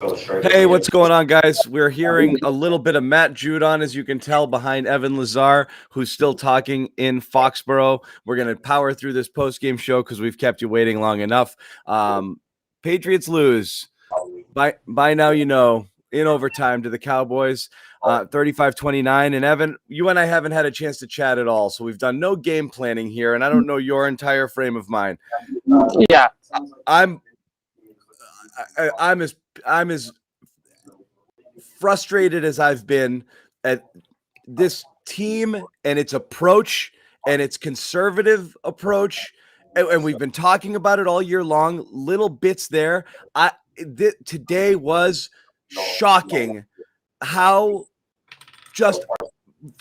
Hey, what's going on, guys? We're hearing a little bit of Matt Judon, as you can tell, behind Evan Lazar, who's still talking in Foxborough. We're going to power through this post-game show because we've kept you waiting long enough. Patriots lose. By now, you know, in overtime to the Cowboys, 35-29. And Evan, you and I haven't had a chance to chat at all, so we've done no game planning here, and I don't know your entire frame of mind. Yeah. I'm as frustrated as I've been at this team and its approach and its conservative approach. And we've been talking about it all year long, little bits there. Today was shocking how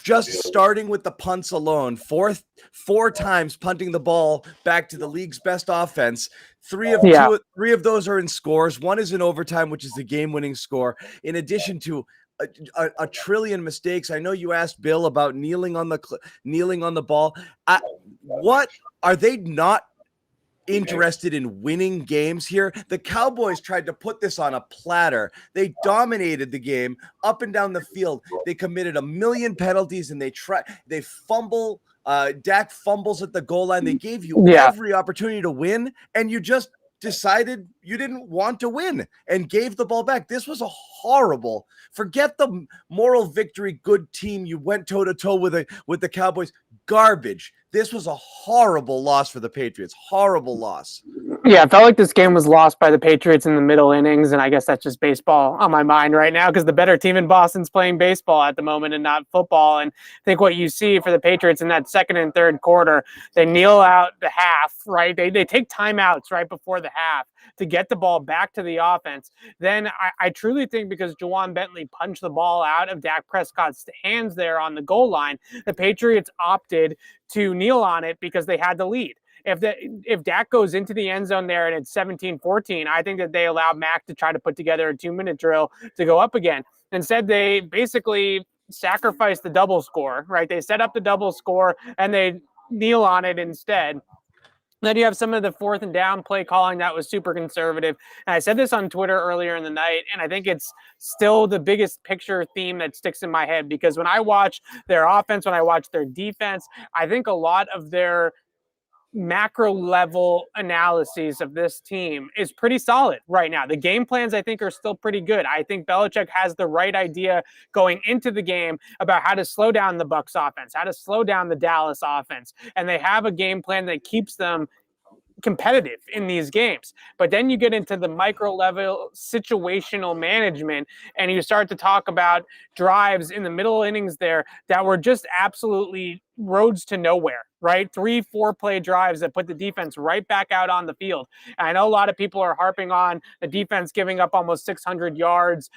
just starting with the punts alone, four times punting the ball back to the league's best offense. Three of those are in scores. One is in overtime, which is the game-winning score. In addition to a trillion mistakes. I know you asked Bill about kneeling on the ball. What are they not interested in winning games here? The Cowboys tried to put this on a platter. They dominated the game up and down the field. They committed a million penalties and they fumble. Dak fumbles at the goal line. They gave you every opportunity to win, and you just decided you didn't want to win and gave the ball back. This was a horrible, forget the moral victory, good team. You went toe to toe with the Cowboys. Garbage. This was a horrible loss for the Patriots. Horrible loss. Yeah, I felt like this game was lost by the Patriots in the middle innings, and I guess that's just baseball on my mind right now because the better team in Boston's playing baseball at the moment and not football. And I think what you see for the Patriots in that second and third quarter, they kneel out the half, right? They take timeouts right before the half to get the ball back to the offense. Then I truly think because Juwan Bentley punched the ball out of Dak Prescott's hands there on the goal line, the Patriots opted to kneel on it because they had the lead. If Dak goes into the end zone there and it's 17-14, I think that they allow Mac to try to put together a 2-minute drill to go up again. Instead, they basically sacrifice the double score, right? They set up the double score and they kneel on it instead. Then you have some of the fourth and down play calling that was super conservative. And I said this on Twitter earlier in the night, and I think it's still the biggest picture theme that sticks in my head because when I watch their offense, when I watch their defense, I think a lot of their macro level analyses of this team is pretty solid right now. The game plans, I think, are still pretty good. I think Belichick has the right idea going into the game about how to slow down the Bucs offense, how to slow down the Dallas offense. And they have a game plan that keeps them competitive in these games. But then you get into the micro level situational management and you start to talk about drives in the middle innings there that were just absolutely roads to nowhere, right? 3-4 play drives that put the defense right back out on the field. And I know a lot of people are harping on the defense giving up almost 600 yards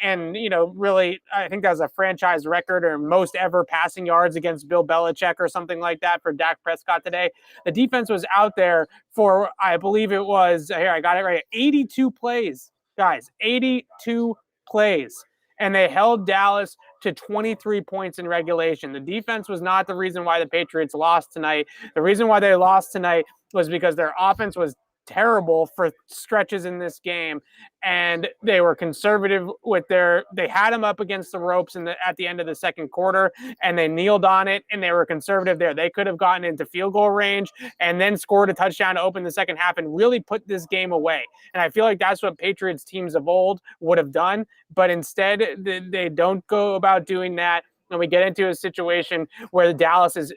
and, you know, really, I think that was a franchise record or most ever passing yards against Bill Belichick or something like that for Dak Prescott today. The defense was out there for, I believe it was, here, I got it right, 82 plays, guys, 82 plays. And they held Dallas to 23 points in regulation. The defense was not the reason why the Patriots lost tonight. The reason why they lost tonight was because their offense was terrible for stretches in this game, and they were conservative with they had them up against the ropes at the end of the second quarter, and they kneeled on it, and they were conservative there. They could have gotten into field goal range and then scored a touchdown to open the second half and really put this game away. And I feel like that's what Patriots teams of old would have done, but instead they don't go about doing that. And we get into a situation where the Dallas is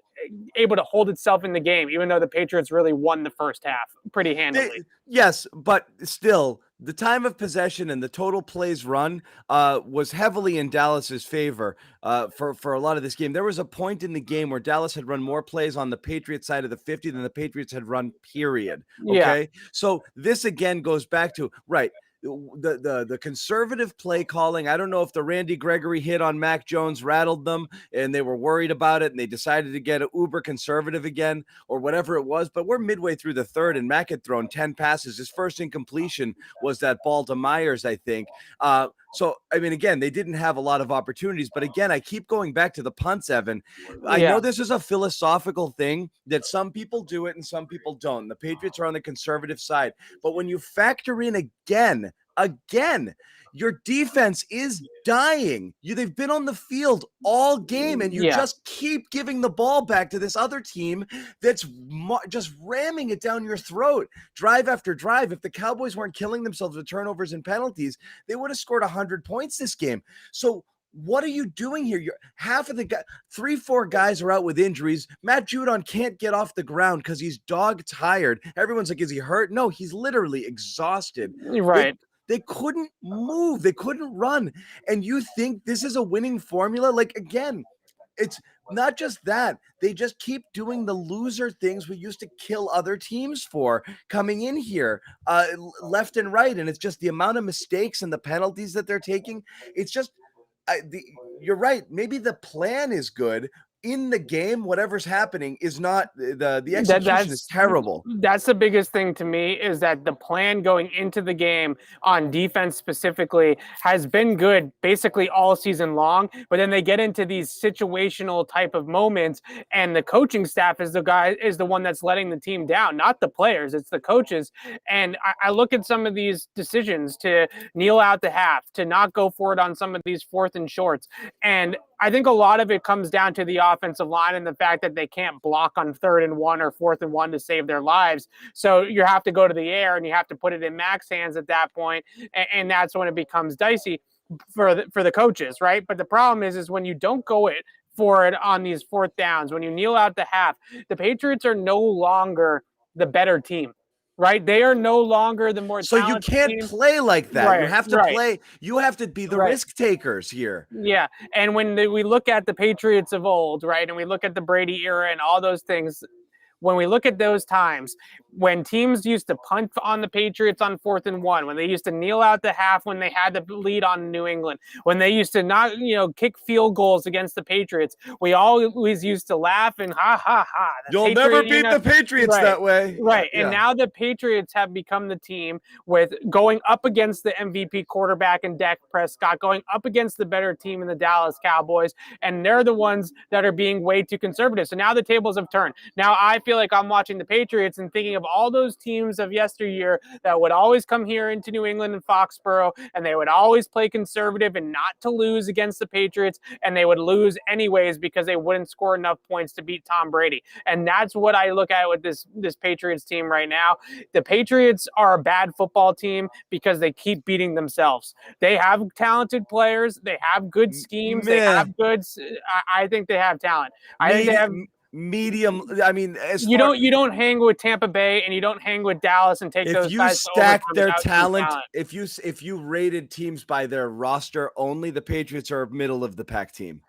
able to hold itself in the game, even though the Patriots really won the first half pretty handily. Yes, but still, the time of possession and the total plays run was heavily in Dallas's favor for a lot of this game. There was a point in the game where Dallas had run more plays on the Patriots side of the 50 than the Patriots had run, period. Okay, so this again goes back to, right, the conservative play calling. I don't know if the Randy Gregory hit on Mac Jones rattled them and they were worried about it and they decided to get uber conservative again or whatever it was, but we're midway through the third and Mac had thrown 10 passes. His first incompletion was that ball to Myers, I think. So, I mean, again, they didn't have a lot of opportunities, but again, I keep going back to the punts, Evan. I know this is a philosophical thing that some people do it and some people don't. The Patriots are on the conservative side, but when you factor in again again. Your defense is dying. They've been on the field all game, and you just keep giving the ball back to this other team that's just ramming it down your throat, drive after drive. If the Cowboys weren't killing themselves with turnovers and penalties, they would have scored 100 points this game. So what are you doing here? You're half of the guys, 3-4 guys are out with injuries. Matt Judon can't get off the ground because he's dog tired. Everyone's like, is he hurt? No, he's literally exhausted. Right. They couldn't move. They couldn't run. And you think this is a winning formula? Like, again, it's not just that. They just keep doing the loser things we used to kill other teams for coming in here left and right. And it's just the amount of mistakes and the penalties that they're taking. It's just, you're right. Maybe the plan is good. In the game, whatever's happening is not the execution is terrible. That's the biggest thing to me, is that the plan going into the game on defense specifically has been good basically all season long, but then they get into these situational type of moments, and the coaching staff is the one that's letting the team down, not the players, it's the coaches. And I look at some of these decisions to kneel out the half, to not go for it on some of these 4th and shorts, and I think a lot of it comes down to the offensive line and the fact that they can't block on 3rd and 1 or 4th and 1 to save their lives. So you have to go to the air and you have to put it in Mac's hands at that point, and that's when it becomes dicey for the coaches, right? But the problem is when you don't go for it on these 4th downs, when you kneel out the half, the Patriots are no longer the better team. Right, they are no longer the more. So you can't play like that. Right, you have to play. You have to be the risk takers here. Yeah, and when we look at the Patriots of old, right, and we look at the Brady era and all those things, when we look at those times, when teams used to punt on the Patriots on 4th and 1, when they used to kneel out the half when they had the lead on New England, when they used to not, kick field goals against the Patriots, we always used to laugh and ha ha ha. You'll never beat the Patriots that way. Right. And now the Patriots have become the team with going up against the MVP quarterback and Dak Prescott, going up against the better team in the Dallas Cowboys, and they're the ones that are being way too conservative. So now the tables have turned. Now I feel like I'm watching the Patriots and thinking of all those teams of yesteryear that would always come here into New England and Foxborough, and they would always play conservative and not to lose against the Patriots, and they would lose anyways because they wouldn't score enough points to beat Tom Brady. And that's what I look at with this Patriots team right now. The Patriots are a bad football team because they keep beating themselves. They have talented players. They have good schemes. They have good. I think they have talent. I think they have medium. I mean, you don't hang with Tampa Bay and you don't hang with Dallas and take those guys. If you stack their talent, if you rated teams by their roster only, the Patriots are a middle of the pack team.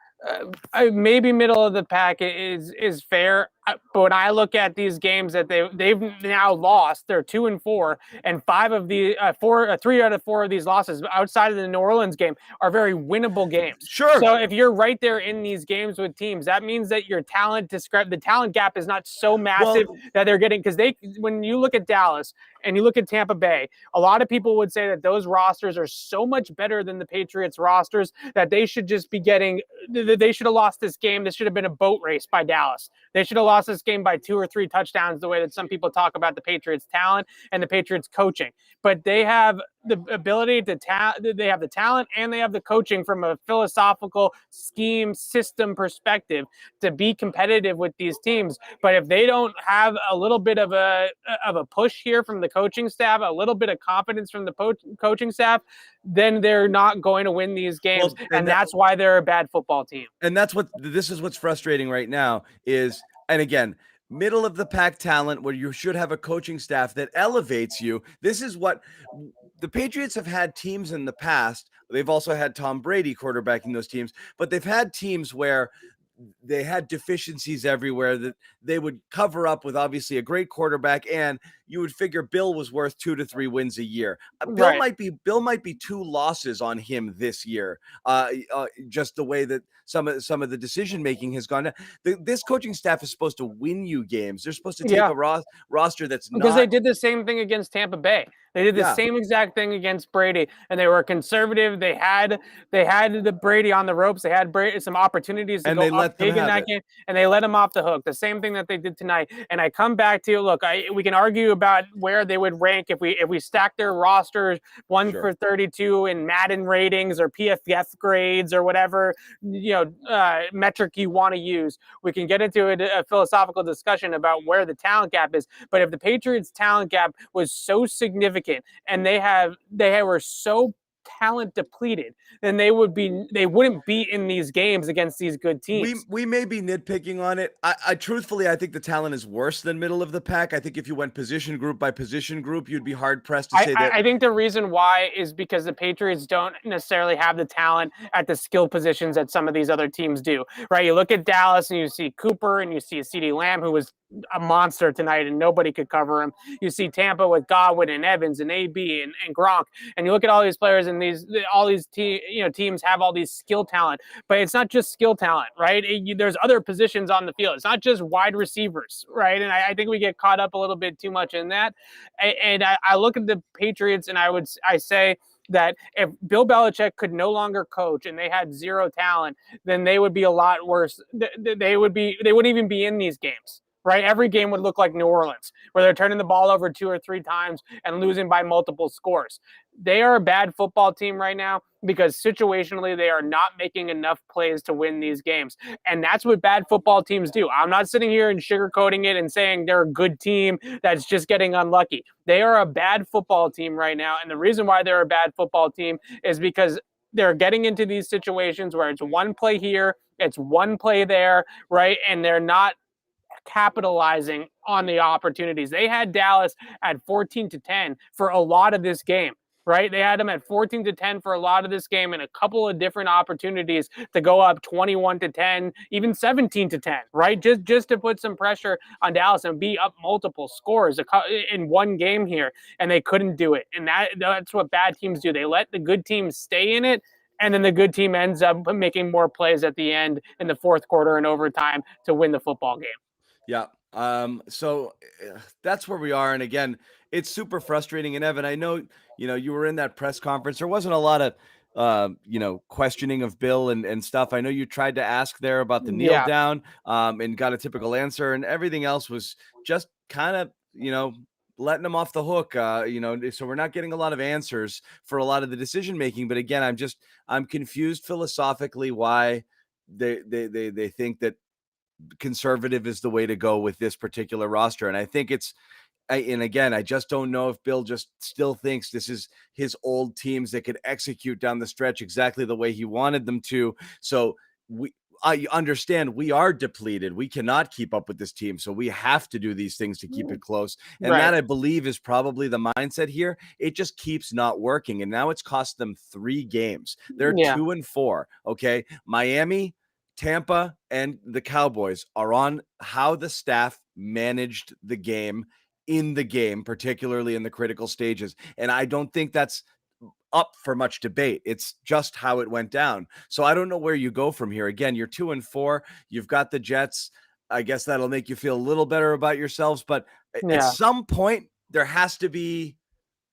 Maybe middle of the pack is fair. But when I look at these games that they've now lost, they're 2-4, and 3 out of 4 of these losses outside of the New Orleans game are very winnable games. Sure. So if you're right there in these games with teams, that means that your the talent gap is not so massive that they're getting, because when you look at Dallas and you look at Tampa Bay, a lot of people would say that those rosters are so much better than the Patriots rosters that they should just be getting. They should have lost this game. This should have been a boat race by Dallas. They should have lost this game by 2 or 3 touchdowns, the way that some people talk about the Patriots' talent and the Patriots' coaching. But they have the ability they have the talent and they have the coaching from a philosophical scheme system perspective to be competitive with these teams. But if they don't have a little bit of a push here from the coaching staff, a little bit of confidence from the coaching staff, then they're not going to win these games. And that's why they're a bad football team. And this is what's frustrating right now is, and again, middle of the pack talent where you should have a coaching staff that elevates you. This is what the Patriots have had teams in the past. They've also had Tom Brady quarterbacking those teams, but they've had teams where they had deficiencies everywhere that they would cover up with obviously a great quarterback, and you would figure Bill was worth 2 to 3 wins a year. Bill might be 2 losses on him this year. Just the way that some of the decision making has gone. This coaching staff is supposed to win you games. They're supposed to take a roster that's because they did the same thing against Tampa Bay. They did the same exact thing against Brady, and they were conservative. They had the Brady on the ropes. They had some opportunities to go up big in that game, and they let him off the hook. The same thing that they did tonight. And I come back to, look, we can argue about where they would rank if we stack their rosters 1 Sure. for 32 in Madden ratings or PFF grades or whatever metric you want to use. We can get into a philosophical discussion about where the talent gap is. But if the Patriots' talent gap was so significant and they were so talent depleted, then they wouldn't be in these games against these good teams. We may be nitpicking on it. I truthfully, I think the talent is worse than middle of the pack. I think if you went position group by position group, you'd be hard pressed to say that. I think the reason why is because the Patriots don't necessarily have the talent at the skill positions that some of these other teams do, right? You look at Dallas and you see Cooper and you see CeeDee Lamb, who was a monster tonight and nobody could cover him. You see Tampa with Godwin and Evans and AB and Gronk, and you look at all these players and all these teams have all these skill talent, but it's not just skill talent, right? There's other positions on the field. It's not just wide receivers, right? And I think we get caught up a little bit too much in that. And I look at the Patriots and I say that if Bill Belichick could no longer coach and they had zero talent, then they would be a lot worse. They wouldn't even be in these games. Right, every game would look like New Orleans, where they're turning the ball over 2 or 3 times and losing by multiple scores. They are a bad football team right now because situationally they are not making enough plays to win these games. And that's what bad football teams do. I'm not sitting here and sugarcoating it and saying they're a good team that's just getting unlucky. They are a bad football team right now. And the reason why they're a bad football team is because they're getting into these situations where it's one play here, it's one play there, right? And they're not capitalizing on the opportunities. They had Dallas at 14-10 for a lot of this game, right? They had them at 14-10 for a lot of this game and a couple of different opportunities to go up 21-10, even 17-10, right? Just to put some pressure on Dallas and be up multiple scores in one game here, and they couldn't do it. And that's what bad teams do. They let the good teams stay in it, and then the good team ends up making more plays at the end in the fourth quarter and overtime to win the football game. Yeah. So that's where we are. And again, it's super frustrating. And Evan, I know, you were in that press conference. There wasn't a lot of, questioning of Bill and stuff. I know you tried to ask there about the kneel down, and got a typical answer, and everything else was just kind of, letting them off the hook, so we're not getting a lot of answers for a lot of the decision making. But again, I'm confused philosophically why they think that conservative is the way to go with this particular roster. And I think I just don't know if Bill just still thinks this is his old teams that could execute down the stretch exactly the way he wanted them to. So I understand we are depleted. We cannot keep up with this team. So we have to do these things to keep it close. And that, I believe, is probably the mindset here. It just keeps not working. And now it's cost them 3 games. They're 2-4. Okay. Miami, Tampa, and the Cowboys are on how the staff managed the game in the game, particularly in the critical stages. And I don't think that's up for much debate. It's just how it went down. So I don't know where you go from here. Again, you're 2-4. You've got the Jets. I guess that'll make you feel a little better about yourselves. But at some point, there has to be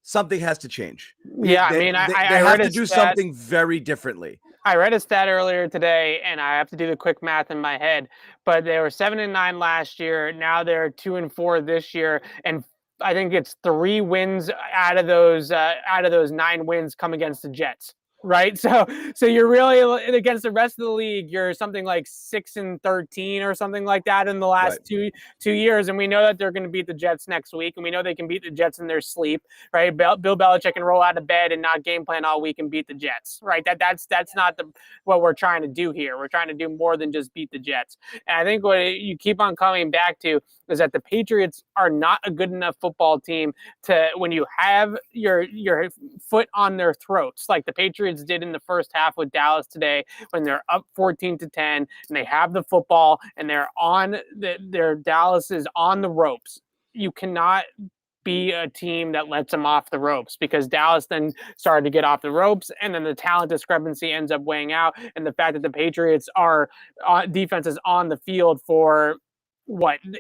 something has to change. Yeah, they have to do something very differently. I read a stat earlier today, and I have to do the quick math in my head, but they were 7-9 last year. Now they're 2-4 this year, and I think it's 3 wins out of those 9 wins come against the Jets. Right. So you're really against the rest of the league. You're something like 6-13 or something like that in the last 2 years. And we know that they're going to beat the Jets next week. And we know they can beat the Jets in their sleep. Right. Bill Belichick can roll out of bed and not game plan all week and beat the Jets. Right. That's not what we're trying to do here. We're trying to do more than just beat the Jets. And I think what you keep on coming back to is that the Patriots are not a good enough football team to, when you have your foot on their throats, like the Patriots did in the first half with Dallas today, when they're up 14-10 and they have the football and their Dallas is on the ropes. You cannot be a team that lets them off the ropes, because Dallas then started to get off the ropes, and then the talent discrepancy ends up weighing out, and the fact that the Patriots are defense is on the field for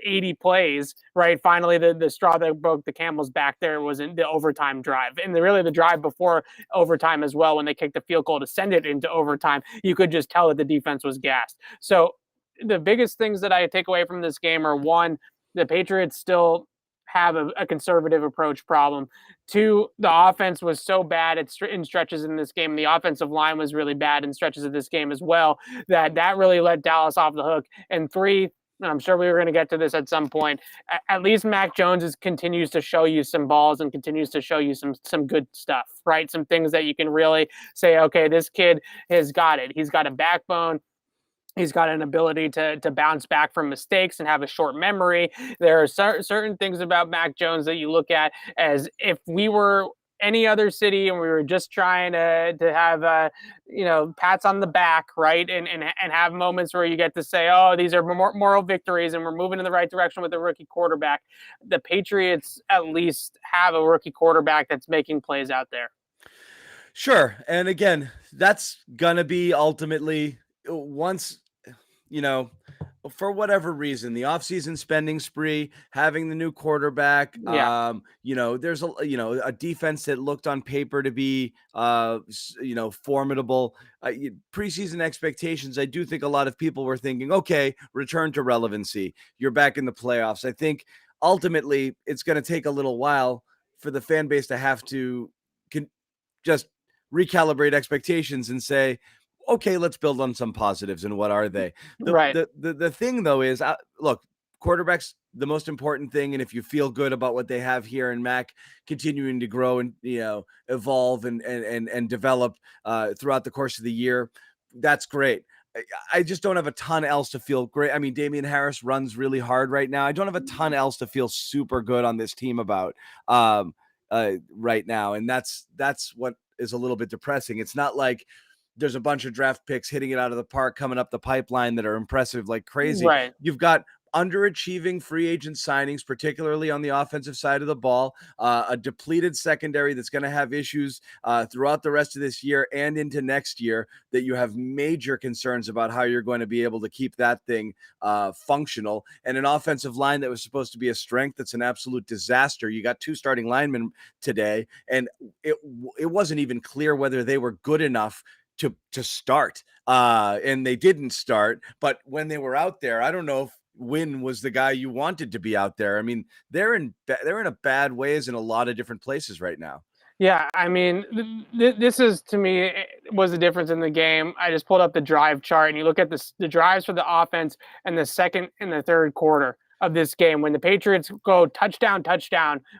80 plays, right? Finally, the straw that broke the camel's back there was in the overtime drive. And really the drive before overtime as well, when they kicked the field goal to send it into overtime, you could just tell that the defense was gassed. So the biggest things that I take away from this game are, one, the Patriots still have a conservative approach problem. Two, the offense was so bad in stretches in this game. The offensive line was really bad in stretches of this game as well, that really let Dallas off the hook. And three, and I'm sure we were going to get to this at some point, at least Mac Jones continues to show you some balls and continues to show you some good stuff, right? Some things that you can really say, okay, this kid has got it. He's got a backbone. He's got an ability to bounce back from mistakes and have a short memory. There are certain things about Mac Jones that you look at as if we were any other city and we were just trying to have pats on the back, right, and have moments where you get to say, oh, these are moral victories and we're moving in the right direction with the rookie quarterback. The Patriots at least have a rookie quarterback that's making plays out there. Sure. And again, that's gonna be ultimately once, for whatever reason, the offseason spending spree, having the new quarterback, there's a defense that looked on paper to be, formidable. Preseason expectations, I do think a lot of people were thinking, okay, return to relevancy. You're back in the playoffs. I think ultimately it's going to take a little while for the fan base to have to just recalibrate expectations and say, okay, let's build on some positives. And what are they? The thing though is, look, quarterback's the most important thing. And if you feel good about what they have here in Mac continuing to grow and, evolve and develop throughout the course of the year, that's great. I just don't have a ton else to feel great. I mean, Damian Harris runs really hard right now. I don't have a ton else to feel super good on this team about right now. And that's what is a little bit depressing. It's not like there's a bunch of draft picks hitting it out of the park coming up the pipeline that are impressive like crazy. Right. You've got underachieving free agent signings, particularly on the offensive side of the ball, a depleted secondary that's going to have issues throughout the rest of this year and into next year, that you have major concerns about how you're going to be able to keep that thing functional, and an offensive line that was supposed to be a strength that's an absolute disaster. You got two starting linemen today, and it wasn't even clear whether they were good enough to start, and they didn't start. But when they were out there, I don't know if Wynn was the guy you wanted to be out there. I mean, they're in a bad ways in a lot of different places right now. Yeah, I mean, this is, to me, was the difference in the game. I just pulled up the drive chart, and you look at the drives for the offense and the second and the third quarter of this game. When the Patriots go touchdown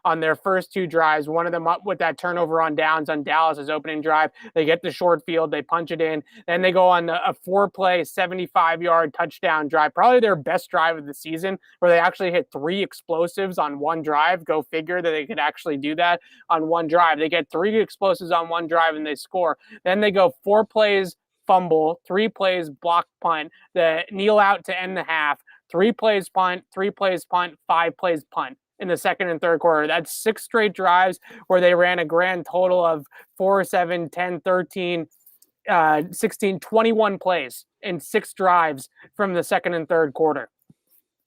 on their first two drives, one of them up with that turnover on downs on Dallas's opening drive, they get the short field, they punch it in, then they go on a 4-play, 75-yard touchdown drive, probably their best drive of the season, where they actually hit 3 explosives on one drive. Go figure that they could actually do that on one drive. They get 3 explosives on one drive and they score. Then they go 4 plays, fumble, 3 plays, block punt, the kneel out to end the half, 3 plays punt, 3 plays punt, 5 plays punt in the second and third quarter. That's 6 straight drives where they ran a grand total of 4, 7, 10, 13, 16, 21 plays in 6 drives from the second and third quarter.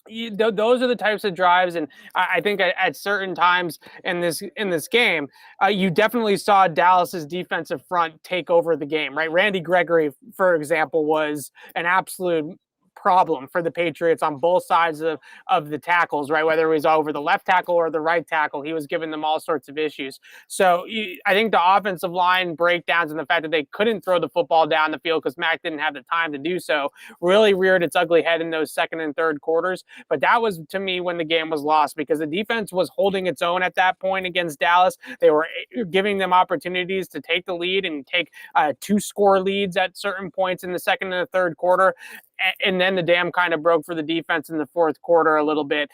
Those are the types of drives, and I think at certain times in this game, you definitely saw Dallas's defensive front take over the game. Right, Randy Gregory, for example, was an absolute problem for the Patriots on both sides of the tackles, right? Whether it was over the left tackle or the right tackle, he was giving them all sorts of issues. So I think the offensive line breakdowns and the fact that they couldn't throw the football down the field because Mac didn't have the time to do so really reared its ugly head in those second and third quarters. But that was, to me, when the game was lost, because the defense was holding its own at that point against Dallas. They were giving them opportunities to take the lead and take 2-score leads at certain points in the second and the third quarter. And then the dam kind of broke for the defense in the fourth quarter a little bit.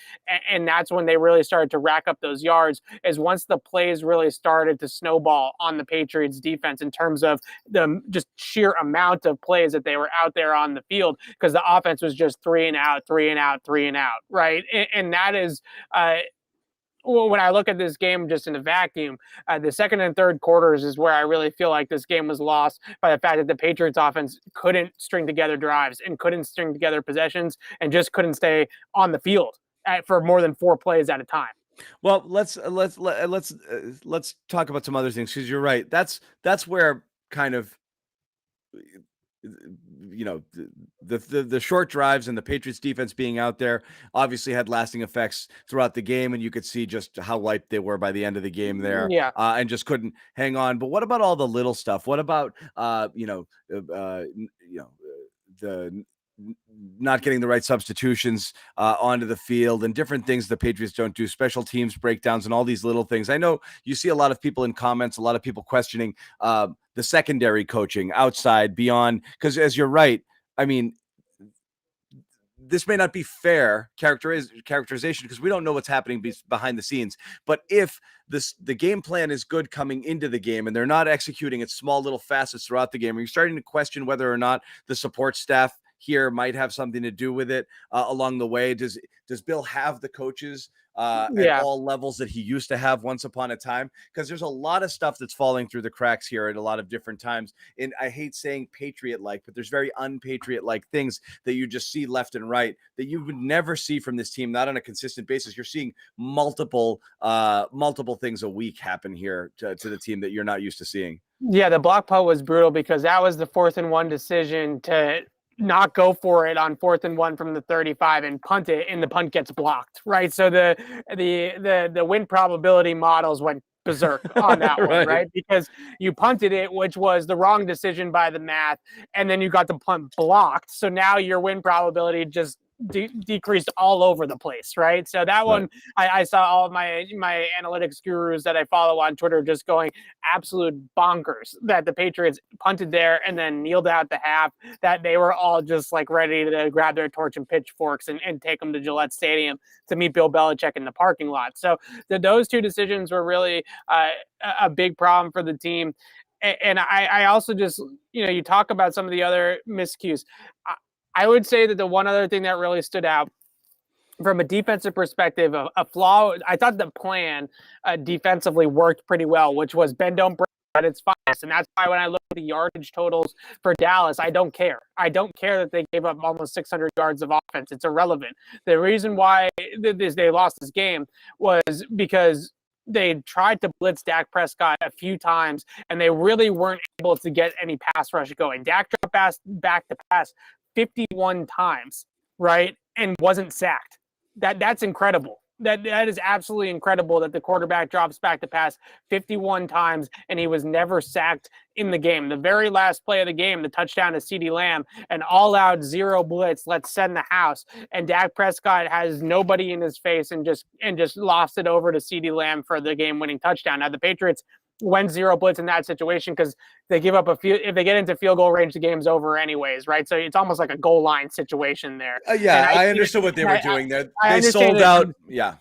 And that's when they really started to rack up those yards, is once the plays really started to snowball on the Patriots defense in terms of the just sheer amount of plays that they were out there on the field, because the offense was just 3 and out, 3 and out, 3 and out, right? And that is when I look at this game just in a vacuum, the second and third quarters is where I really feel like this game was lost by the fact that the Patriots offense couldn't string together drives and couldn't string together possessions and just couldn't stay on the field for more than 4 plays at a time. Well, let's talk about some other things, because you're right. That's where kind of the short drives and the Patriots defense being out there obviously had lasting effects throughout the game, and you could see just how wiped they were by the end of the game there, Yeah. and just couldn't hang on. But what about all the little stuff? What about the not getting the right substitutions onto the field and different things the Patriots don't do, special teams breakdowns and all these little things? I know you see a lot of people in comments, a lot of people questioning the secondary coaching outside, beyond, because as you're right, I mean, this may not be fair characterization because we don't know what's happening behind the scenes. But if the game plan is good coming into the game and they're not executing at small little facets throughout the game, you're starting to question whether or not the support staff here might have something to do with it along the way. Does Bill have the coaches at all levels that he used to have once upon a time? Because there's a lot of stuff that's falling through the cracks here at a lot of different times. And I hate saying Patriot-like, but there's very unpatriot-like things that you just see left and right that you would never see from this team, not on a consistent basis. You're seeing multiple things a week happen here to the team that you're not used to seeing. Yeah, the block punt was brutal because that was the 4th and 1 decision to not go for it on 4th and 1 from the 35 and punt it, and the punt gets blocked, right? So the win probability models went berserk on that one, right? Because you punted it, which was the wrong decision by the math, and then you got the punt blocked. So now your win probability just decreased all over the place, right? So that one, I saw all of my analytics gurus that I follow on Twitter just going absolute bonkers that the Patriots punted there and then kneeled out the half, that they were all just like ready to grab their torch and pitchforks and take them to Gillette Stadium to meet Bill Belichick in the parking lot. So those two decisions were really a big problem for the team. And I also just, you talk about some of the other miscues. I would say that the one other thing that really stood out from a defensive perspective, a flaw, I thought the plan defensively worked pretty well, which was bend, don't break at its finest. And that's why when I look at the yardage totals for Dallas, I don't care. I don't care that they gave up almost 600 yards of offense. It's irrelevant. The reason why they lost this game was because they tried to blitz Dak Prescott a few times, and they really weren't able to get any pass rush going. Dak dropped back to pass 51 times, right? And wasn't sacked. That's incredible. That is absolutely incredible that the quarterback drops back to pass 51 times and he was never sacked in the game. The very last play of the game, the touchdown to CeeDee Lamb, an all-out zero blitz, let's send the house. And Dak Prescott has nobody in his face and just lost it over to CeeDee Lamb for the game-winning touchdown. Now the Patriots went zero blitz in that situation because they give up if they get into field goal range, the game's over anyways, right? So it's almost like a goal line situation there. I understood what they were doing there. They sold out. Yeah.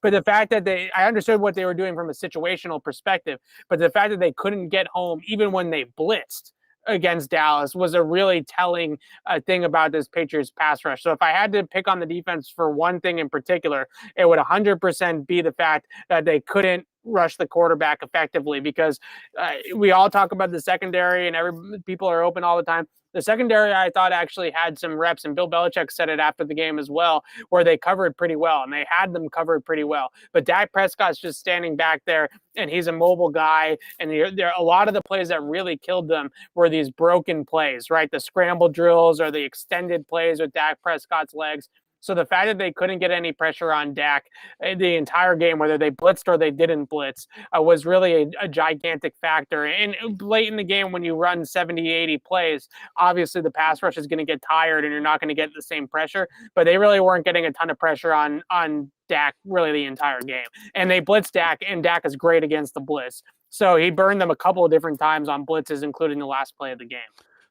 But the fact that I understood what they were doing from a situational perspective, but the fact that they couldn't get home even when they blitzed against Dallas was a really telling thing about this Patriots pass rush. So if I had to pick on the defense for one thing in particular, it would 100% be the fact that they couldn't rush the quarterback effectively, because we all talk about the secondary and people are open all the time. The secondary, I thought, actually had some reps, and Bill Belichick said it after the game as well, where they covered pretty well, and they had them covered pretty well. But Dak Prescott's just standing back there, and he's a mobile guy, and there a lot of the plays that really killed them were these broken plays, right? The scramble drills or the extended plays with Dak Prescott's legs. So the fact that they couldn't get any pressure on Dak the entire game, whether they blitzed or they didn't blitz, was really a gigantic factor. And late in the game, when you run 70, 80 plays, obviously the pass rush is going to get tired and you're not going to get the same pressure. But they really weren't getting a ton of pressure on Dak really the entire game. And they blitzed Dak, and Dak is great against the blitz. So he burned them a couple of different times on blitzes, including the last play of the game.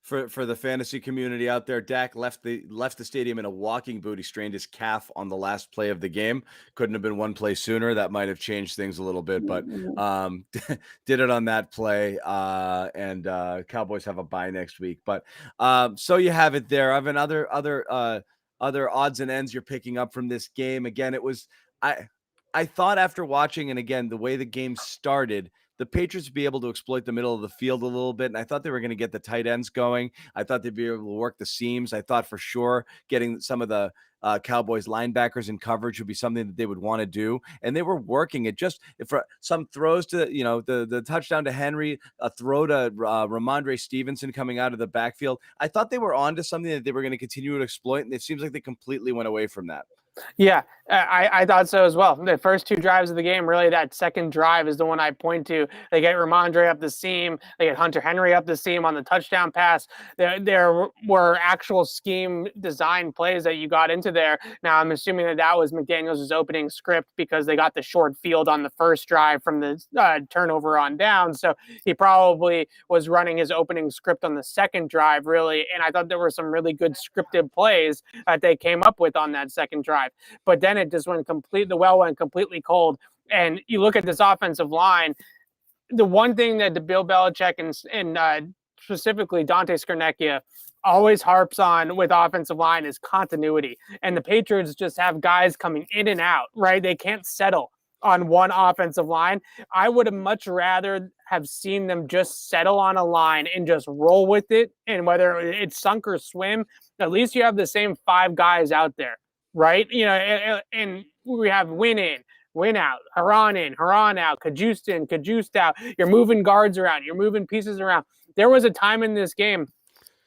For the fantasy community out there, Dak left the stadium in a walking boot. He strained his calf on the last play of the game. Couldn't have been one play sooner. That might have changed things a little bit, but did it on that play. And Cowboys have a bye next week. But so you have it there. I have other odds and ends you're picking up from this game. Again, it was I thought after watching, and again, the way the game started, the Patriots would be able to exploit the middle of the field a little bit. And I thought they were going to get the tight ends going. I thought they'd be able to work the seams. I thought for sure getting some of the Cowboys linebackers in coverage would be something that they would want to do. And they were working it just for some throws to, the touchdown to Henry, a throw to Ramondre Stevenson coming out of the backfield. I thought they were on to something that they were going to continue to exploit. And it seems like they completely went away from that. Yeah, I thought so as well. The first two drives of the game, really that second drive is the one I point to. They get Ramondre up the seam. They get Hunter Henry up the seam on the touchdown pass. There were actual scheme design plays that you got into there. Now, I'm assuming that was McDaniels' opening script because they got the short field on the first drive from the turnover on down. So he probably was running his opening script on the second drive, really. And I thought there were some really good scripted plays that they came up with on that second drive. But then it just went the well went completely cold. And you look at this offensive line, the one thing that the Bill Belichick and specifically Dante Scarnecchia always harps on with offensive line is continuity. And the Patriots just have guys coming in and out, right? They can't settle on one offensive line. I would have much rather have seen them just settle on a line and just roll with it. And whether it's sunk or swim, at least you have the same five guys out there. Right? And we have win in, win out, Haran in, Haran out, Kajust in, Kajust out. You're moving guards around. You're moving pieces around. There was a time in this game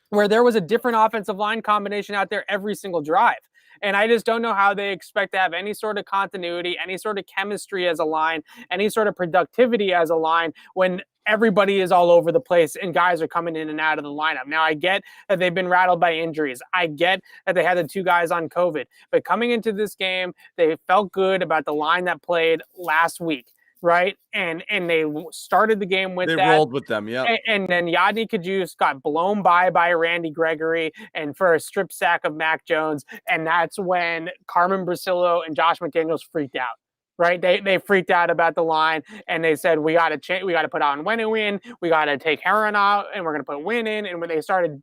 where there was a different offensive line combination out there every single drive. And I just don't know how they expect to have any sort of continuity, any sort of chemistry as a line, any sort of productivity as a line when everybody is all over the place and guys are coming in and out of the lineup. Now, I get that they've been rattled by injuries. I get that they had the two guys on COVID. But coming into this game, they felt good about the line that played last week. Right. And they started the game with that. They rolled with them. Yeah. And then Yadni Kajus got blown by Randy Gregory and for a strip sack of Mac Jones. And that's when Carmen Brasillo and Josh McDaniels freaked out. Right. They freaked out about the line and they said, we got to we got to put on Win. We got to take Heron out and we're going to put Win in. And when they started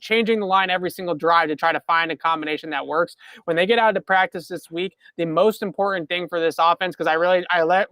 changing the line every single drive to try to find a combination that works. When they get out to practice this week, the most important thing for this offense, because I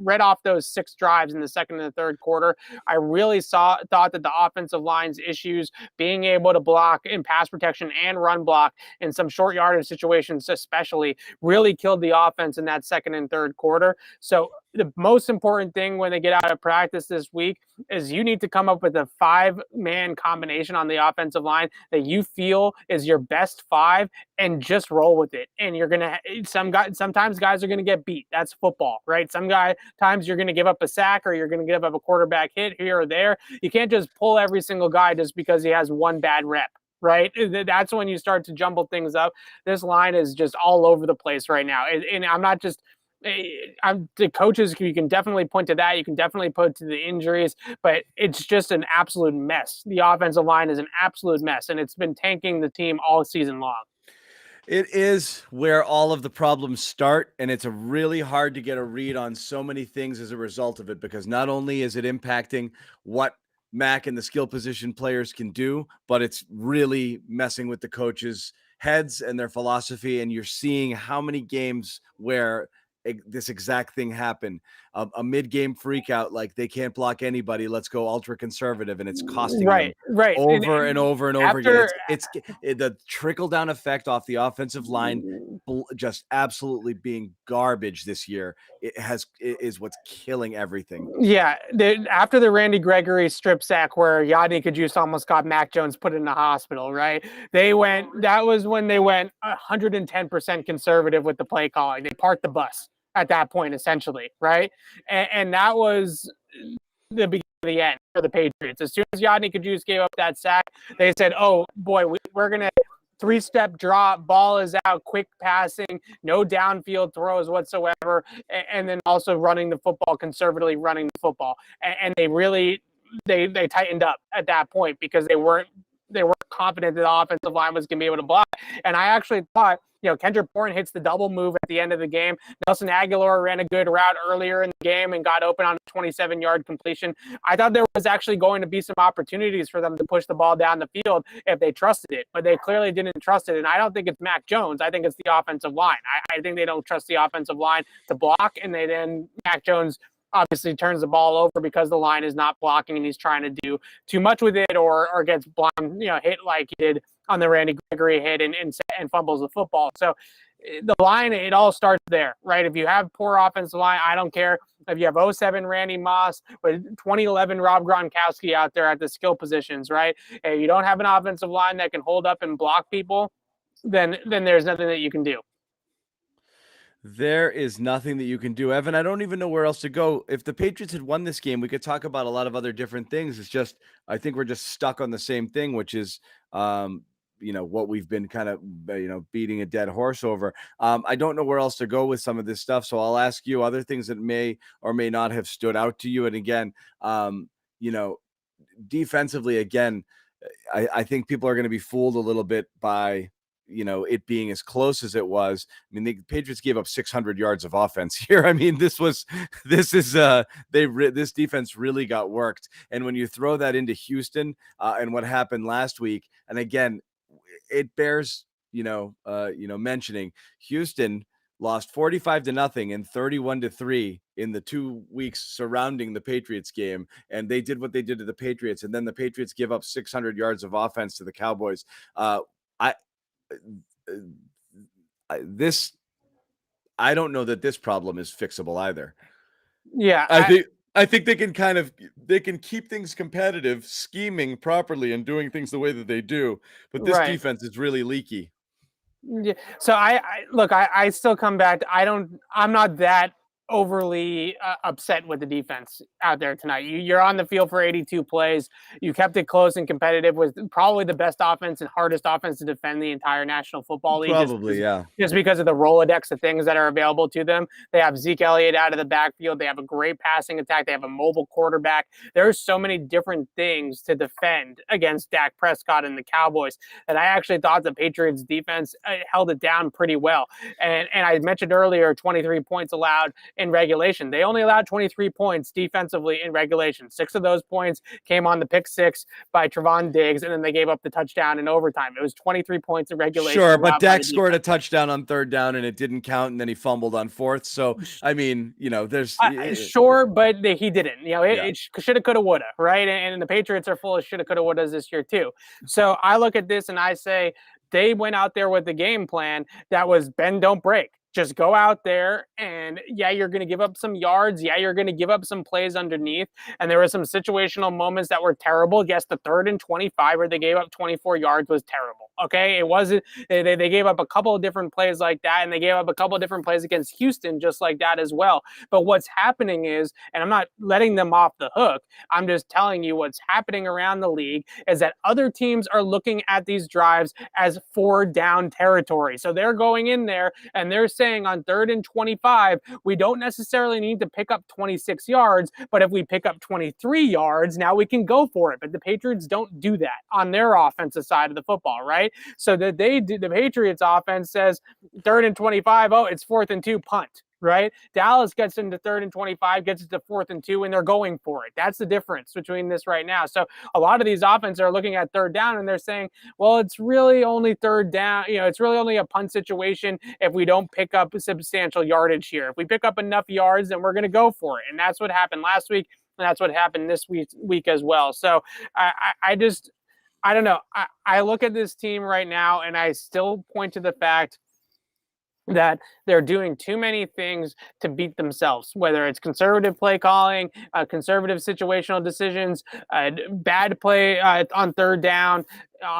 read off those 6 drives in the second and the third quarter, I really thought that the offensive line's issues, being able to block in pass protection and run block in some short yardage situations especially, really killed the offense in that second and third quarter. So the most important thing when they get out of practice this week is you need to come up with a 5-man combination on the offensive line that you feel is your best 5 and just roll with it. And you're going to, sometimes guys are going to get beat. That's football, right? Times you're going to give up a sack or you're going to give up a quarterback hit here or there. You can't just pull every single guy just because he has one bad rep. Right. That's when you start to jumble things up. This line is just all over the place right now. And I'm not just, the coaches, you can definitely point to that. You can definitely point to the injuries, but it's just an absolute mess. The offensive line is an absolute mess, and it's been tanking the team all season long. It is where all of the problems start, and it's really hard to get a read on so many things as a result of it, because not only is it impacting what Mac and the skill position players can do, but it's really messing with the coaches' heads and their philosophy, and you're seeing how many games where this exact thing happened. A mid-game freak out, like they can't block anybody, let's go ultra conservative, and it's costing them over and over again. It's the trickle-down effect off the offensive line just absolutely being garbage this year. It is what's killing everything. Yeah, after the Randy Gregory strip sack where Yadni Kajus almost got Mac Jones put in the hospital, right? That was when they went 110% conservative with the play calling. They parked the bus at that point, essentially, right? And that was the beginning of the end for the Patriots. As soon as Yadni Kajus gave up that sack, they said, oh, boy, we're going to 3-step drop, ball is out, quick passing, no downfield throws whatsoever, and then also running the football, conservatively running the football. And they really they tightened up at that point because they weren't confident that the offensive line was going to be able to block. And I actually thought, Kendrick Bourne hits the double move at the end of the game. Nelson Aguilar ran a good route earlier in the game and got open on a 27-yard completion. I thought there was actually going to be some opportunities for them to push the ball down the field if they trusted it, but they clearly didn't trust it. And I don't think it's Mac Jones. I think it's the offensive line. I think they don't trust the offensive line to block, and Mac Jones obviously turns the ball over because the line is not blocking and he's trying to do too much with it, or gets blind, hit like he did on the Randy Gregory hit and fumbles the football. So the line, it all starts there, right? If you have poor offensive line, I don't care if you have '07 Randy Moss with 2011 Rob Gronkowski out there at the skill positions, right? If you don't have an offensive line that can hold up and block people, then there's nothing that you can do. There is nothing that you can do, Evan. I don't even know where else to go. If the Patriots had won this game, we could talk about a lot of other different things. It's just, I think we're just stuck on the same thing, which is, what we've been kind of, beating a dead horse over. I don't know where else to go with some of this stuff. So I'll ask you other things that may or may not have stood out to you. And again, defensively, again, I think people are going to be fooled a little bit by it being as close as it was. I mean, the Patriots gave up 600 yards of offense here. I mean, this defense really got worked. And when you throw that into Houston and what happened last week, and again, it bears, mentioning Houston lost 45-0 and 31-3 in the 2 weeks surrounding the Patriots game. And they did what they did to the Patriots. And then the Patriots give up 600 yards of offense to the Cowboys. I don't know that this problem is fixable either. Yeah. I think they can keep things competitive, scheming properly and doing things the way that they do. But this defense is really leaky. Yeah. So I still come back to, I'm not that overly upset with the defense out there tonight. You're on the field for 82 plays. You kept it close and competitive with probably the best offense and hardest offense to defend the entire National Football League. Probably, just because of the Rolodex of things that are available to them. They have Zeke Elliott out of the backfield. They have a great passing attack. They have a mobile quarterback. There's so many different things to defend against Dak Prescott and the Cowboys that I actually thought the Patriots defense held it down pretty well. And I mentioned earlier, 23 points allowed in regulation. They only allowed 23 points defensively in regulation. 6 of those points came on the pick 6 by Trevon Diggs, and then they gave up the touchdown in overtime. It was 23 points in regulation. Sure, but Dak scored a touchdown on 3rd down, and it didn't count, and then he fumbled on 4th. So, I mean, there's... sure, but he didn't. It shoulda, coulda, woulda, right? And the Patriots are full of shoulda, coulda, wouldas this year, too. So I look at this, and I say, they went out there with the game plan that was bend, don't break. Just go out there and you're going to give up some yards. You're going to give up some plays underneath. And there were some situational moments that were terrible. Yes, the 3rd and 25 where they gave up 24 yards was terrible. Okay. It wasn't, they gave up a couple of different plays like that. And they gave up a couple of different plays against Houston just like that as well. But what's happening is, and I'm not letting them off the hook, I'm just telling you what's happening around the league is that other teams are looking at these drives as 4 down territory. So they're going in there and they're saying, on 3rd and 25, we don't necessarily need to pick up 26 yards, but if we pick up 23 yards, now we can go for it. But the Patriots don't do that on their offensive side of the football, right? So that the Patriots offense says 3rd and 25, it's 4th and 2, punt. Right? Dallas gets into 3rd and 25, gets it to 4th and 2, and they're going for it. That's the difference between this right now. So a lot of these offenses are looking at 3rd down and they're saying, well, it's really only 3rd down. It's really only a punt situation if we don't pick up substantial yardage here. If we pick up enough yards, then we're going to go for it. And that's what happened last week. And that's what happened this week as well. So I don't know. I look at this team right now and I still point to the fact that they're doing too many things to beat themselves, whether it's conservative play calling, conservative situational decisions, bad play on 3rd down,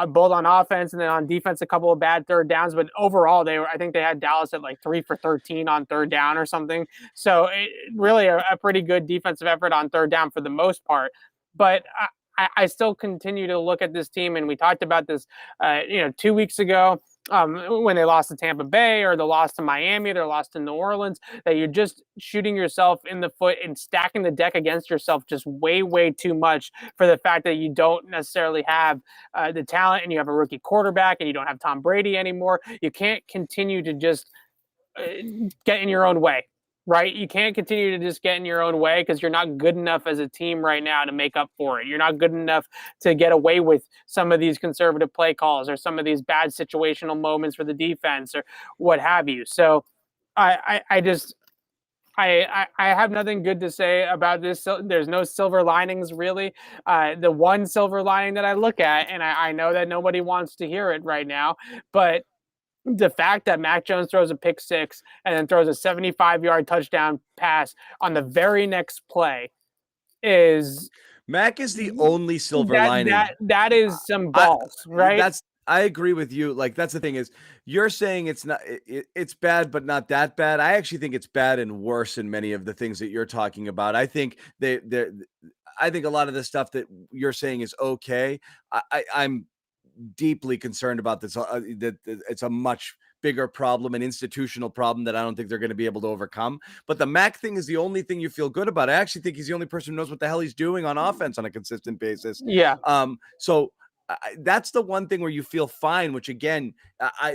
both on offense and then on defense, a couple of bad 3rd downs. But overall, I think they had Dallas at like 3 for 13 on 3rd down or something. So really a pretty good defensive effort on 3rd down for the most part. But I still continue to look at this team, and we talked about this, 2 weeks ago. When they lost to Tampa Bay or they lost to Miami, they lost to New Orleans, that you're just shooting yourself in the foot and stacking the deck against yourself just way, way too much for the fact that you don't necessarily have the talent and you have a rookie quarterback and you don't have Tom Brady anymore. You can't continue to just get in your own way. Right? You can't continue to just get in your own way because you're not good enough as a team right now to make up for it. You're not good enough to get away with some of these conservative play calls or some of these bad situational moments for the defense or what have you. So I I have nothing good to say about this. So there's no silver linings, really. The one silver lining that I look at, and I know that nobody wants to hear it right now, but the fact that Mac Jones throws a pick six and then throws a 75-yard touchdown pass on the very next play is Mac is the only silver that lining. that is some balls, right? I agree with you. Like, that's the thing is, you're saying it's not, it's bad, but not that bad. I actually think it's bad and worse in many of the things that you're talking about. I think I think a lot of the stuff that you're saying is okay. I'm deeply concerned about this. That it's a much bigger problem, an institutional problem that I don't think they're going to be able to overcome. But the Mac thing is the only thing you feel good about. I actually think he's the only person who knows what the hell he's doing on offense on a consistent basis. Yeah. So that's the one thing where you feel fine, which again,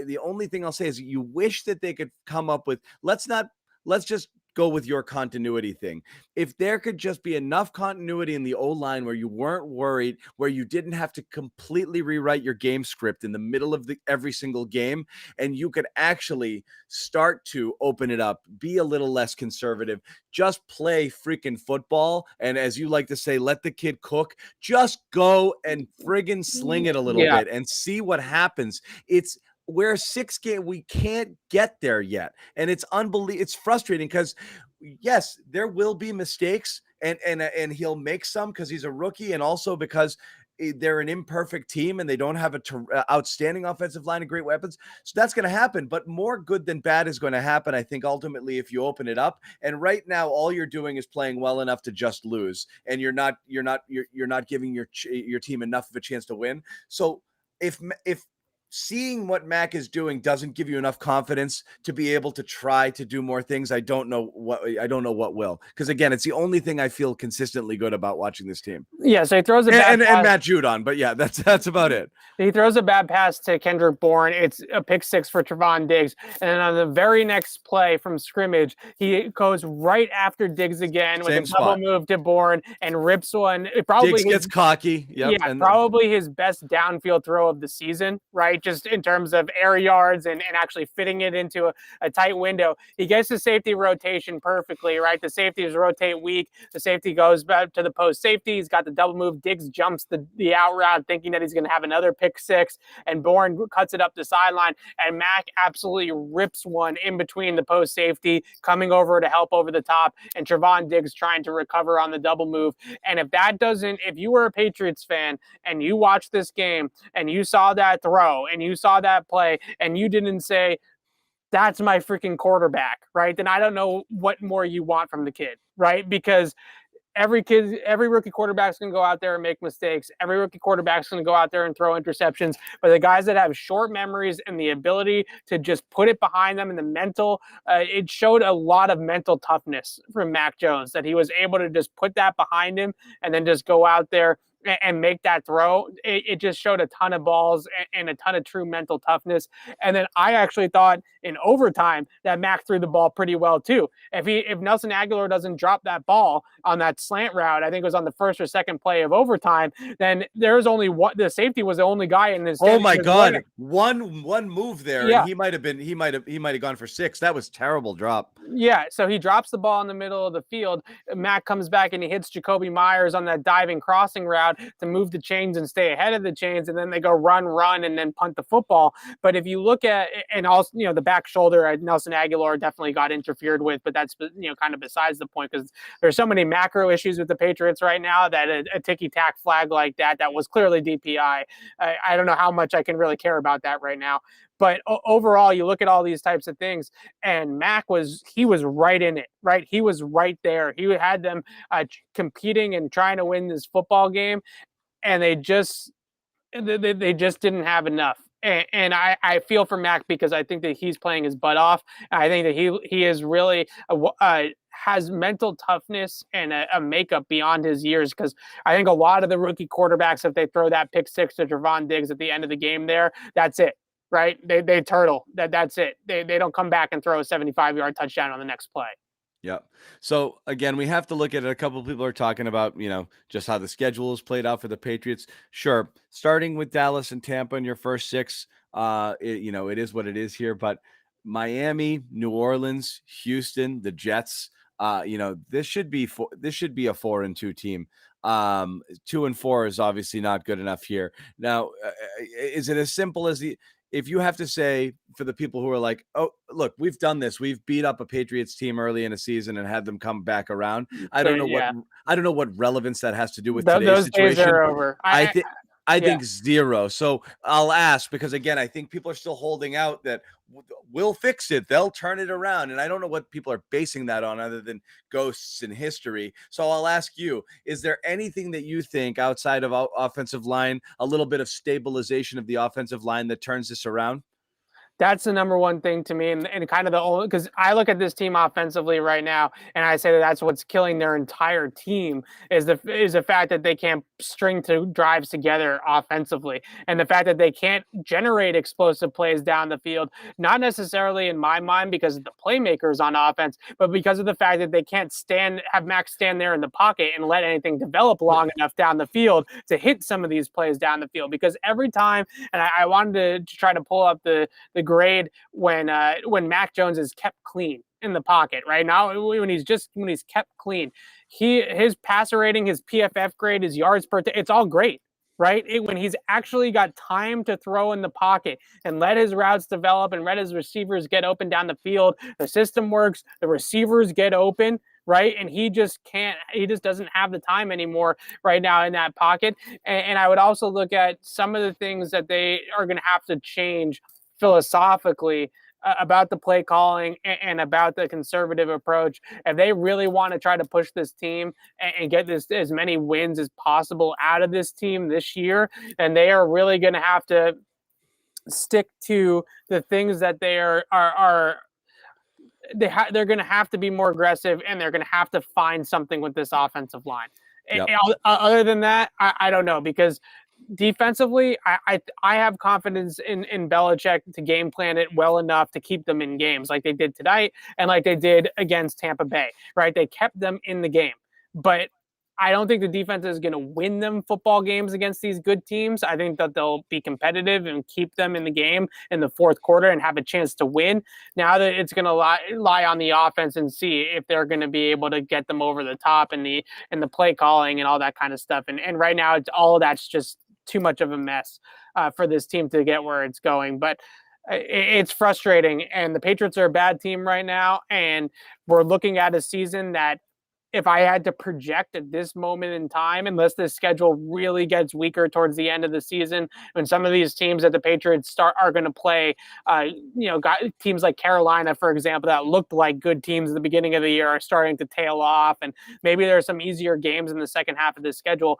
the only thing I'll say is you wish that they could come up with, let's just go with your continuity thing. If there could just be enough continuity in the O-line where you weren't worried, where you didn't have to completely rewrite your game script in the middle of every single game, and you could actually start to open it up, be a little less conservative, just play freaking football. And as you like to say, let the kid cook, just go and friggin' sling it a little bit and see what happens. We're 6 game. We can't get there yet. And it's unbelievable. It's frustrating because yes, there will be mistakes and he'll make some because he's a rookie. And also because they're an imperfect team and they don't have outstanding offensive line and great weapons. So that's going to happen, but more good than bad is going to happen. I think ultimately if you open it up, and right now all you're doing is playing well enough to just lose. And you're not giving your team enough of a chance to win. So if seeing what Mac is doing doesn't give you enough confidence to be able to try to do more things, I don't know what will. Because again, it's the only thing I feel consistently good about watching this team. Yeah, so he throws a bad pass. And Matt Judon, but yeah, that's about it. He throws a bad pass to Kendrick Bourne. It's a pick six for Trevon Diggs. And then on the very next play from scrimmage, he goes right after Diggs again with a double move to Bourne and rips one. Diggs gets cocky. Yep. Yeah, probably his best downfield throw of the season, right? Just in terms of air yards and actually fitting it into a tight window. He gets the safety rotation perfectly, right? The safeties rotate weak. The safety goes back to the post safety. He's got the double move. Diggs jumps the out route thinking that he's going to have another pick six, and Bourne cuts it up the sideline, and Mac absolutely rips one in between the post safety, coming over to help over the top, and Trevon Diggs trying to recover on the double move. And if you were a Patriots fan and you watched this game and you saw that throw and you saw that play and you didn't say, that's my freaking quarterback, right? Then I don't know what more you want from the kid, right? Because every rookie quarterback's going to go out there and make mistakes. Every rookie quarterback's going to go out there and throw interceptions. But the guys that have short memories and the ability to just put it behind them and the mental, it showed a lot of mental toughness from Mac Jones, that he was able to just put that behind him and then just go out there and make that throw. It just showed a ton of balls and a ton of true mental toughness. And then I actually thought in overtime that Mac threw the ball pretty well too. If Nelson Aguilar doesn't drop that ball on that slant route, I think it was on the first or second play of overtime, then there's only one. The safety was the only guy in this. Oh my God! One move there, yeah. And he might have gone for 6. That was terrible drop. Yeah, so he drops the ball in the middle of the field. Mac comes back and he hits Jacoby Myers on that diving crossing route to move the chains and stay ahead of the chains, and then they go run, and then punt the football. But if you look at, and also, the back shoulder, Nelson Aguilar definitely got interfered with, but that's, kind of besides the point, because there's so many macro issues with the Patriots right now that a ticky-tack flag like that was clearly DPI. I don't know how much I can really care about that right now. But overall, you look at all these types of things, and Mac was right in it, right? He was right there. He had them competing and trying to win this football game, and they just didn't have enough. And I feel for Mac because I think that he's playing his butt off. I think that he is really has mental toughness and a makeup beyond his years, because I think a lot of the rookie quarterbacks, if they throw that pick six to Trevon Diggs at the end of the game there, that's it. Right? They turtle. That's it. They don't come back and throw a 75-yard touchdown on the next play. Yep. So again, we have to look at it. A couple of people are talking about, just how the schedule is played out for the Patriots. Sure. Starting with Dallas and Tampa in your first 6, it is what it is here, but Miami, New Orleans, Houston, the Jets, this should be a 4-2 team. 2-4 is obviously not good enough here. Now, is it as simple as if you have to say, for the people who are like, oh, look, we've done this. We've beat up a Patriots team early in a season and had them come back around. I don't know what relevance that has to do with today's those situation. days are over. I think zero. So I'll ask, because again, I think people are still holding out that we'll fix it. They'll turn it around. And I don't know what people are basing that on other than ghosts in history. So I'll ask you, is there anything that you think outside of offensive line, a little bit of stabilization of the offensive line that turns this around? That's the number one thing to me, and kind of the only, because I look at this team offensively right now, and I say that's what's killing their entire team is the fact that they can't string two drives together offensively, and the fact that they can't generate explosive plays down the field. Not necessarily in my mind because of the playmakers on offense, but because of the fact that they can't have Max stand there in the pocket and let anything develop long enough down the field to hit some of these plays down the field. Because every time, and I wanted to try to pull up the grade when Mac Jones is kept clean in the pocket right now, when he's kept clean, his passer rating, his PFF grade, his yards per it's all great, right? When he's actually got time to throw in the pocket and let his routes develop and let his receivers get open down the field, the system works, the receivers get open, right? And he just doesn't have the time anymore right now in that pocket. And I would also look at some of the things that they are going to have to change philosophically about the play calling and about the conservative approach. If they really want to try to push this team and get as many wins as possible out of this team this year, then they are really going to have to stick to the things that they're going to have to be more aggressive, and they're going to have to find something with this offensive line. Yep. Other than that, I don't know, because defensively, I have confidence in Belichick to game plan it well enough to keep them in games like they did tonight and like they did against Tampa Bay, right? They kept them in the game. But I don't think the defense is going to win them football games against these good teams. I think that they'll be competitive and keep them in the game in the fourth quarter and have a chance to win. Now that it's going to lie on the offense and see if they're going to be able to get them over the top and the play calling and all that kind of stuff. And right now, all of that's just too much of a mess for this team to get where it's going. But it's frustrating, and the Patriots are a bad team right now, and we're looking at a season that, if I had to project at this moment in time, unless the schedule really gets weaker towards the end of the season, when some of these teams that the Patriots are going to play, teams like Carolina, for example, that looked like good teams at the beginning of the year are starting to tail off, and maybe there are some easier games in the second half of the schedule.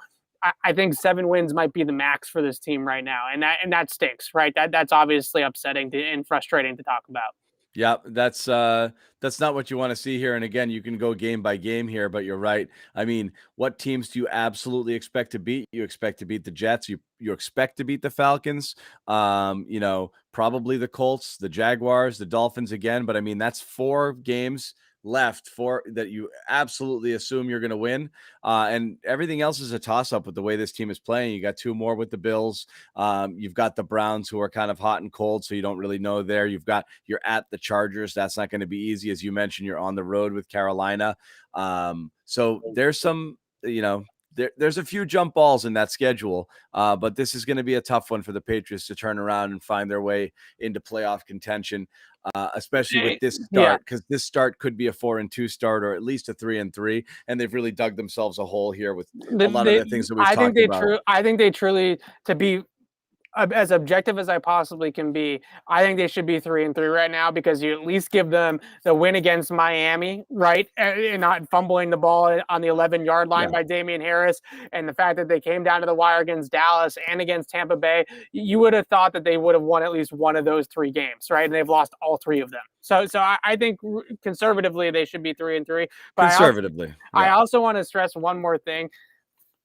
I think 7 wins might be the max for this team right now, and that stinks, right? That's obviously upsetting and frustrating to talk about. Yeah, that's not what you want to see here. And again, you can go game by game here, but you're right. I mean, what teams do you absolutely expect to beat? You expect to beat the Jets. You expect to beat the Falcons. Probably the Colts, the Jaguars, the Dolphins again. But I mean, that's 4 games left that you absolutely assume you're going to win, and everything else is a toss-up with the way this team is playing. You got 2 more with the Bills. You've got the Browns, who are kind of hot and cold, so you don't really know there. You're at the Chargers. That's not going to be easy. As you mentioned, you're on the road with Carolina. So there's some, there's a few jump balls in that schedule, but this is going to be a tough one for the Patriots to turn around and find their way into playoff contention, especially with this start, because this start could be a 4-2 start or at least a 3-3, and they've really dug themselves a hole here with a lot of the things that we've talked about. I think they truly, to be as objective as I possibly can be, I think they should be 3-3 right now, because you at least give them the win against Miami, right? And not fumbling the ball on the 11-yard line by Damian Harris. And the fact that they came down to the wire against Dallas and against Tampa Bay, you would have thought that they would have won at least one of those 3 games, right? And they've lost all 3 of them. So I think conservatively they should be 3-3. But I also want to stress one more thing.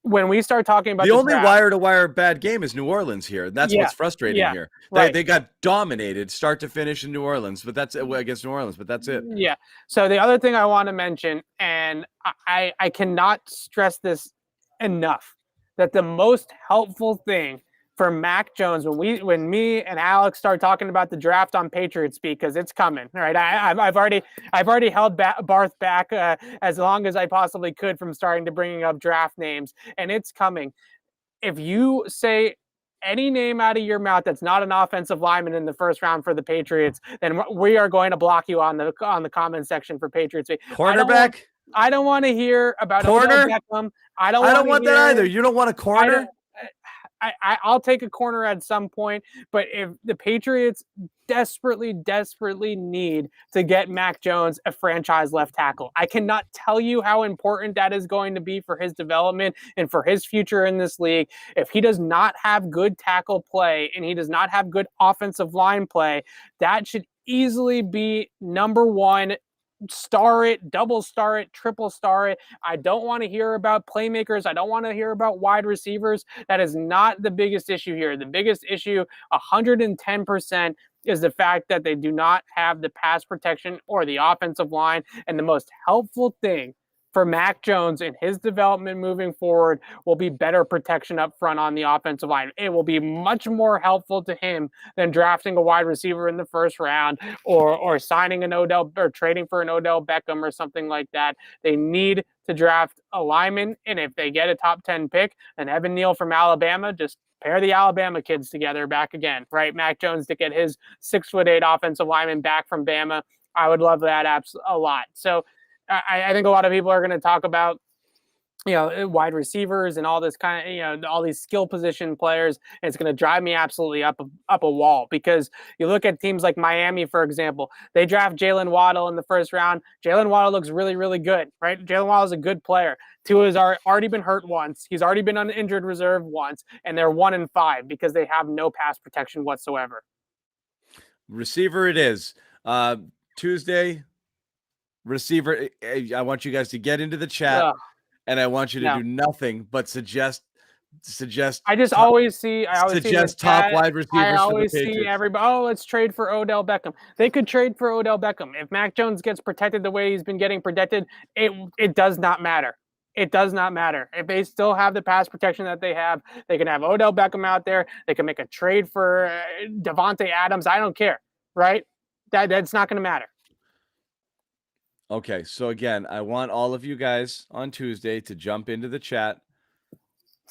When we start talking about the only wire-to-wire bad game is New Orleans here. That's what's frustrating here. They got dominated start to finish in New Orleans, but that's against New Orleans, but that's it. Yeah. So the other thing I want to mention, and I cannot stress this enough, that the most helpful thing for Mac Jones, when me and Alex start talking about the draft on Patriots Speak, because it's coming, right? I've already held Barth back as long as I possibly could from starting to bringing up draft names, and it's coming. If you say any name out of your mouth that's not an offensive lineman in the first round for the Patriots, then we are going to block you on the comment section for Patriots Speak. Cornerback. I don't want to hear about Corner? Odell Beckham. I don't want that either. You don't want a corner? I'll take a corner at some point, but if the Patriots desperately need to get Mac Jones a franchise left tackle, I cannot tell you how important that is going to be for his development and for his future in this league. If he does not have good tackle play and he does not have good offensive line play, that should easily be number one. Star it, double star it, triple star it. I don't want to hear about playmakers. I don't want to hear about wide receivers. That is not the biggest issue here. The biggest issue, 110%, is the fact that they do not have the pass protection or the offensive line. And the most helpful thing for Mac Jones in his development moving forward will be better protection up front on the offensive line. It will be much more helpful to him than drafting a wide receiver in the first round or signing an Odell or trading for an Odell Beckham or something like that. They need to draft a lineman, and if they get a top 10 pick, then Evan Neal from Alabama, just pair the Alabama kids together back again, right? Mac Jones to get his 6'8" offensive lineman back from Bama. I would love that a lot. So I think a lot of people are going to talk about, wide receivers and all this kind of, all these skill position players. And it's going to drive me absolutely up a wall, because you look at teams like Miami, for example, they draft Jalen Waddle in the first round. Jalen Waddle looks really, really good, right? Jalen Waddle is a good player. Tua has already been hurt once. He's already been on injured reserve once, and they're 1-5 because they have no pass protection whatsoever. Receiver it is. Tuesday, receiver. I want you guys to get into the chat, and I want you to do nothing but suggest. I always see top wide receivers. I always see everybody. Oh, let's trade for Odell Beckham. They could trade for Odell Beckham if Mac Jones gets protected the way he's been getting protected. It does not matter. It does not matter. If they still have the pass protection that they have, they can have Odell Beckham out there. They can make a trade for Devontae Adams. I don't care, right? That's not going to matter. Okay, so again, I want all of you guys on Tuesday to jump into the chat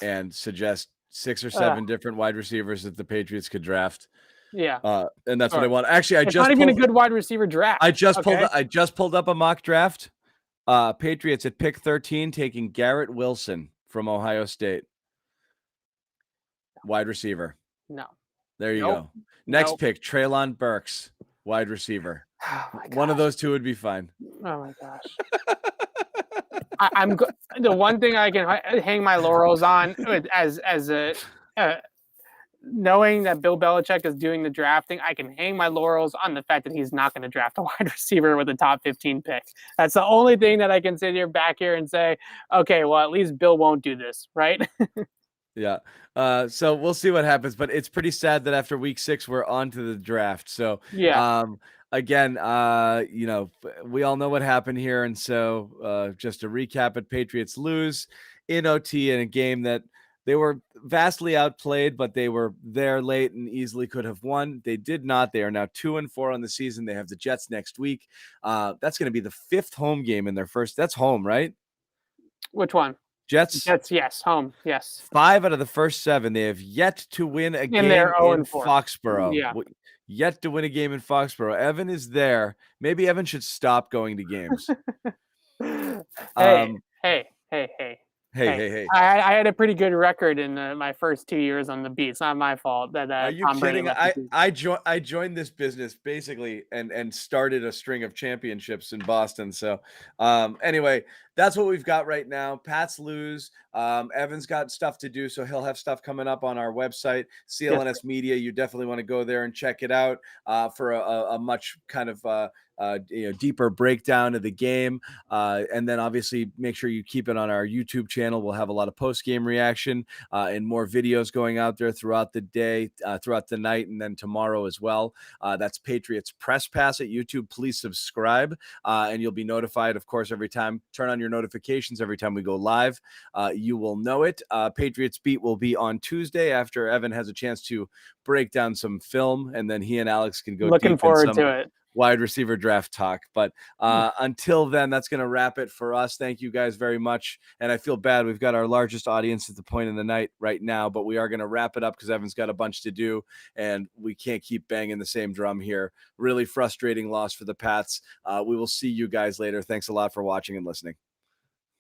and suggest 6 or 7 different wide receivers that the Patriots could draft. Yeah. And that's what I want. Actually, it's not even a good wide receiver draft. I just pulled up a mock draft. Patriots at pick 13 taking Garrett Wilson from Ohio State. Wide receiver. No. There you go. Next pick, Treylon Burks, wide receiver. Oh one of those two would be fine. Oh my gosh. I'm the one thing I can hang my laurels on as knowing that Bill Belichick is doing the drafting, I can hang my laurels on the fact that he's not going to draft a wide receiver with a top 15 pick. That's the only thing that I can sit here back here and say, okay, well, at least Bill won't do this, right? Yeah. So we'll see what happens, but it's pretty sad that after week 6, we're on to the draft. So yeah. Again, we all know what happened here. And so just to recap it, Patriots lose in OT in a game that they were vastly outplayed, but they were there late and easily could have won. They did not. They are now 2-4 on the season. They have the Jets next week. That's going to be the 5th home game in their first. That's home, right? Which one? Jets, yes, home, yes. 5 out of the first 7. They have yet to win a game in Foxborough. Yeah. Yet to win a game in Foxborough. Evan is there. Maybe Evan should stop going to games. Hey. Hey. I had a pretty good record in my first 2 years on the beat. It's not my fault that Are you kidding? I joined this business basically and started a string of championships in Boston. So anyway, that's what we've got right now. Pats lose. Evan's got stuff to do, so he'll have stuff coming up on our website, CLNS Media. You definitely want to go there and check it out for a much kind of deeper breakdown of the game. And then obviously make sure you keep it on our YouTube channel. We'll have a lot of post-game reaction and more videos going out there throughout the day, throughout the night, and then tomorrow as well. That's Patriots Press Pass at YouTube. Please subscribe and you'll be notified, of course, every time. Turn on your your notifications every time we go live. You will know it. Patriots Beat will be on Tuesday after Evan has a chance to break down some film, and then he and Alex can go Looking deep forward in some to it. wide receiver draft talk. But until then, that's going to wrap it for us. Thank you guys very much. And I feel bad. We've got our largest audience at the point in the night right now, but we are going to wrap it up because Evan's got a bunch to do and we can't keep banging the same drum here. Really frustrating loss for the Pats. We will see you guys later. Thanks a lot for watching and listening.